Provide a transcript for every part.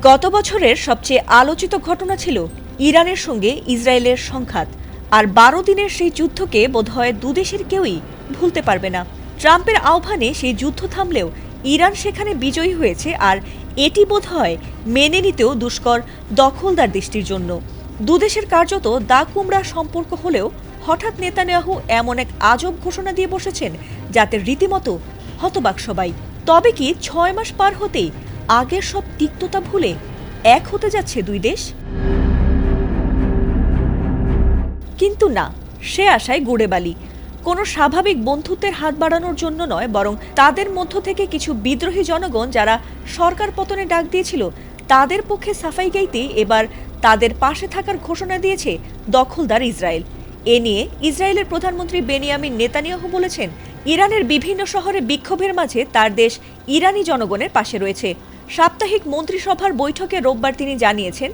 গত বছরের সবচেয়ে আলোচিত ঘটনা ছিল ইরানের সঙ্গে ইসরায়েলের সংঘাত। আর ১২ দিনের সেই যুদ্ধকে বোধহয় দুদেশের কেউই ভুলতে পারবে না। ট্রাম্পের আহ্বানে সেই যুদ্ধ থামলেও ইরান সেখানে বিজয়ী হয়েছে, আর এটি বোধহয় মেনে নিতেও দুষ্কর দখলদার দেশটির জন্য। দুদেশের কার্যত দা কুমড়া সম্পর্ক হলেও হঠাৎ নেতানিয়াহু এমন এক আজব ঘোষণা দিয়ে বসেছেন যাতে রীতিমতো হতবাক সবাই। তবে কি ৬ মাস পার হতেই আগের সব তিক্ততা ভুলে এক হতে যাচ্ছে দুই দেশ? কিন্তু না, সে আশায় গুড়ে বালি। কোনো স্বাভাবিক বন্ধুত্বের হাত বাড়ানোর জন্য নয়, বরং তাদের মধ্য থেকে কিছু বিদ্রোহী জনগণ যারা সরকার পতনে ডাক দিয়েছিল তাদের পক্ষে সাফাই গাইতে এবার তাদের পাশে থাকার ঘোষণা দিয়েছে দখলদার ইসরায়েল। এ নিয়ে ইসরায়েলের প্রধানমন্ত্রী বেনিয়ামিন নেতানিয়াহু বলেছেন, ইরানের বিভিন্ন শহরে বিক্ষোভের মাঝে তার দেশ ইরানি জনগণের পাশে রয়েছে। সাপ্তাহিক মন্ত্রিসভার বৈঠকে রোববার তিনি জানিয়েছেন,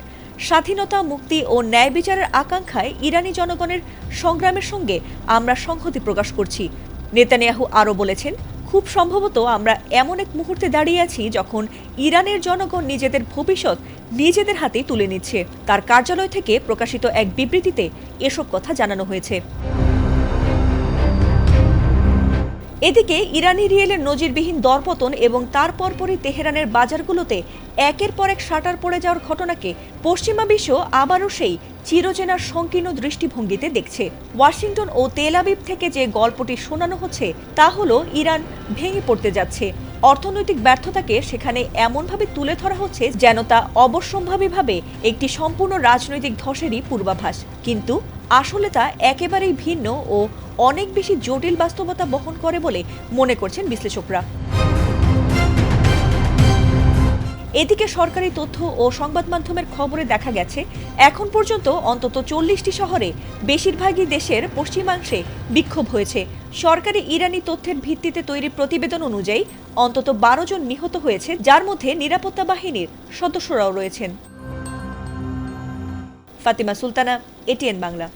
স্বাধীনতা, মুক্তি ও ন্যায় বিচারের আকাঙ্ক্ষায় ইরানি জনগণের সংগ্রামের সঙ্গে আমরা সংহতি প্রকাশ করছি। নেতানিয়াহু আরও বলেছেন, খুব সম্ভবত আমরা এমন এক মুহূর্তে দাঁড়িয়ে আছি যখন ইরানের জনগণ নিজেদের ভবিষ্যৎ নিজেদের হাতেই তুলে নিচ্ছে। তার কার্যালয় থেকে প্রকাশিত এক বিবৃতিতে এসব কথা জানানো হয়েছে। এদিকে ইরানি রিয়েলের নজিরবিহীন দরপতন এবং তার পরপরই তেহরানের বাজারগুলোতে একের পর এক শাটার পড়ে যাওয়ার ঘটনাকে পশ্চিমা বিশ্ব আবারও সেই চিরচেনার সংকীর্ণ দৃষ্টিভঙ্গিতে দেখছে। ওয়াশিংটন ও তেল আবিব থেকে যে গল্পটি শোনানো হচ্ছে তা হলো ইরান ভেঙে পড়তে যাচ্ছে। অর্থনৈতিক ব্যর্থতাকে সেখানে এমনভাবে তুলে ধরা হচ্ছে যেন তা অবশ্যম্ভাবীভাবে একটি সম্পূর্ণ রাজনৈতিক ধসেরই পূর্বাভাস। কিন্তু আসলে তা একেবারেই ভিন্ন ও অনেক বেশি জটিল বাস্তবতা বহন করে বলে মনে করছেন বিশ্লেষকরা। এদিকে সরকারি তথ্য ও সংবাদ মাধ্যমের খবরে দেখা গেছে, এখন পর্যন্ত অন্তত ৪০টি শহরে বেশিরভাগই দেশের পশ্চিমাংশে বিক্ষোভ হয়েছে। সরকারি ইরানি তথ্যের ভিত্তিতে তৈরি প্রতিবেদন অনুযায়ী অন্তত ১২ জন নিহত হয়েছে, যার মধ্যে নিরাপত্তা বাহিনীর সদস্যরাও রয়েছেন। ফাতিমা সুলতানা, এটিএন বাংলা।